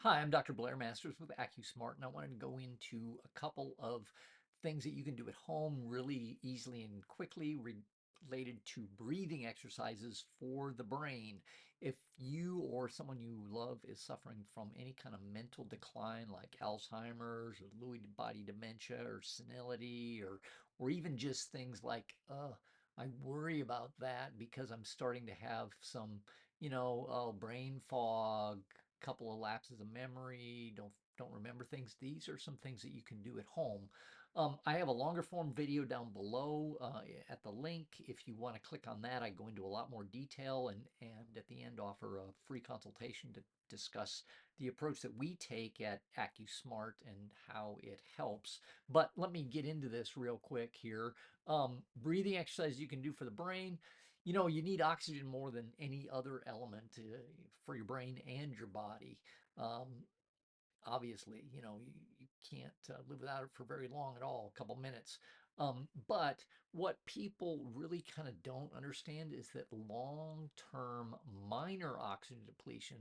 Hi, I'm Dr. Blair Masters with AccuSmart, and I wanted to go into a couple of things that you can do at home really easily and quickly related to breathing exercises for the brain. If you or someone you love is suffering from any kind of mental decline like Alzheimer's or Lewy body dementia or senility or even just things like, I worry about that because I'm starting to have some, brain fog, couple of lapses of memory, don't remember things. These are some things that you can do at home. I have a longer form video down below at the link. If you want to click on that, I go into a lot more detail and at the end offer a free consultation to discuss the approach that we take at AccuSmart and how it helps. But let me get into this real quick here. Breathing exercise you can do for the brain. You need oxygen more than any other element for your brain and your body. Um, Obviously, you can't live without it for very long at all, a couple minutes. But what people really kind of don't understand is that long-term minor oxygen depletion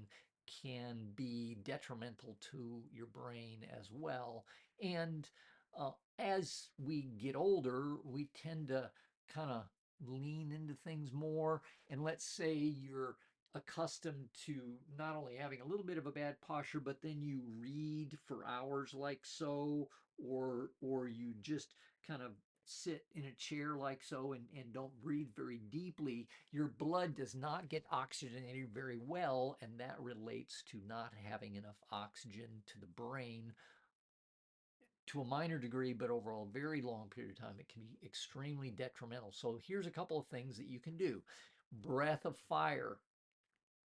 can be detrimental to your brain as well. And uh, as we get older, we tend to kind of lean into things more. And let's say you're accustomed to not only having a little bit of a bad posture, but then you read for hours like so, or you just kind of sit in a chair like so and don't breathe very deeply, your blood does not get oxygenated very well, and that relates to not having enough oxygen to the brain to a minor degree, but over a very long period of time, it can be extremely detrimental. So here's a couple of things that you can do. Breath of fire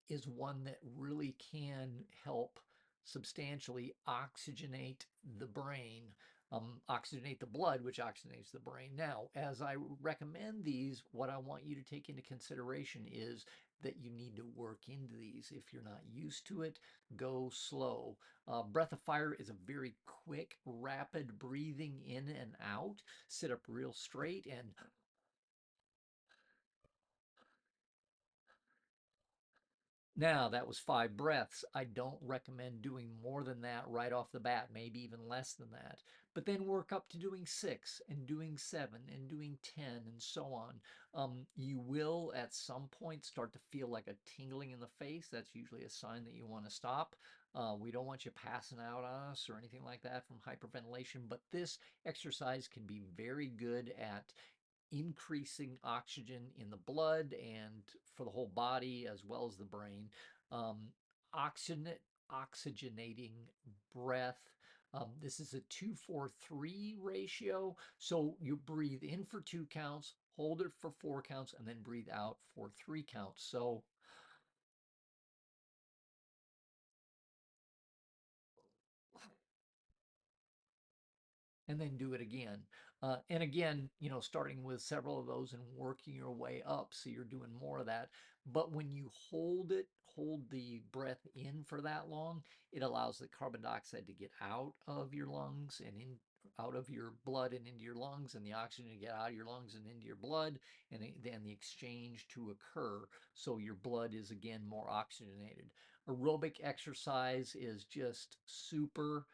is one that really can help substantially oxygenate the brain, oxygenate the blood, which oxygenates the brain. Now, as I recommend these, what I want you to take into consideration is that you need to work into these. If you're not used to it, go slow. Breath of fire is a very quick, rapid breathing in and out. Sit up real straight and now, that was 5 breaths. I don't recommend doing more than that right off the bat, maybe even less than that. But then work up to doing 6 and doing 7 and doing 10 and so on. You will at some point start to feel like a tingling in the face. That's usually a sign that you want to stop. We don't want you passing out on us or anything like that from hyperventilation, but this exercise can be very good at increasing oxygen in the blood and for the whole body as well as the brain. Um, oxygenating breath. This is a 2-4-3 ratio. So you breathe in for 2 counts, hold it for 4 counts, and then breathe out for 3 counts. So and then do it again. And again, starting with several of those and working your way up. So you're doing more of that. But when you hold the breath in for that long, it allows the carbon dioxide to get out of your lungs and out of your blood and into your lungs, and the oxygen to get out of your lungs and into your blood, and then the exchange to occur. So your blood is again more oxygenated. Aerobic exercise is just super.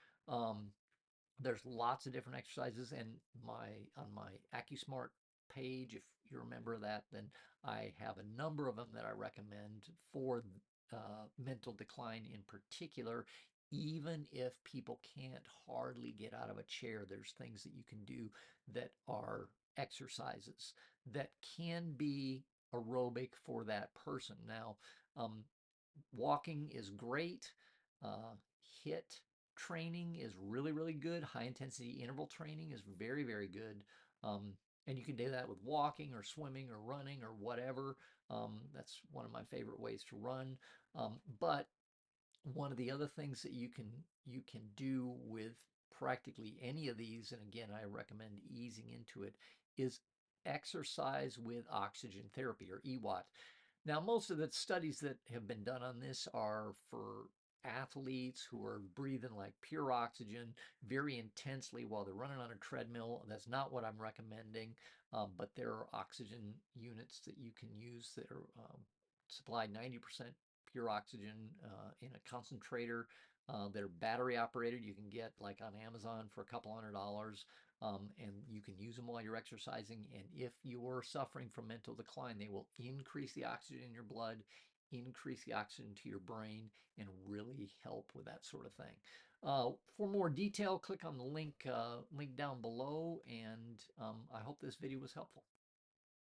There's lots of different exercises and on my AccuSmart page, if you remember that, then I have a number of them that I recommend for mental decline in particular. Even if people can't hardly get out of a chair, there's things that you can do that are exercises that can be aerobic for that person. Now, um, walking is great. HIIT training is really, really good. High intensity interval training is very, very good. Um, and you can do that with walking or swimming or running or whatever. That's one of my favorite ways to run. But one of the other things that you can do with practically any of these, and again, I recommend easing into it, is exercise with oxygen therapy or EWOT. Now, most of the studies that have been done on this are for athletes who are breathing like pure oxygen very intensely while they're running on a treadmill. That's not what I'm recommending, but there are oxygen units that you can use that are supply 90% pure oxygen in a concentrator. They're battery operated. You can get like on Amazon for a couple $100, and you can use them while you're exercising. And if you're suffering from mental decline, they will increase the oxygen in your blood, increase the oxygen to your brain, and really help with that sort of thing. For more detail, click on the link down below, and I hope this video was helpful.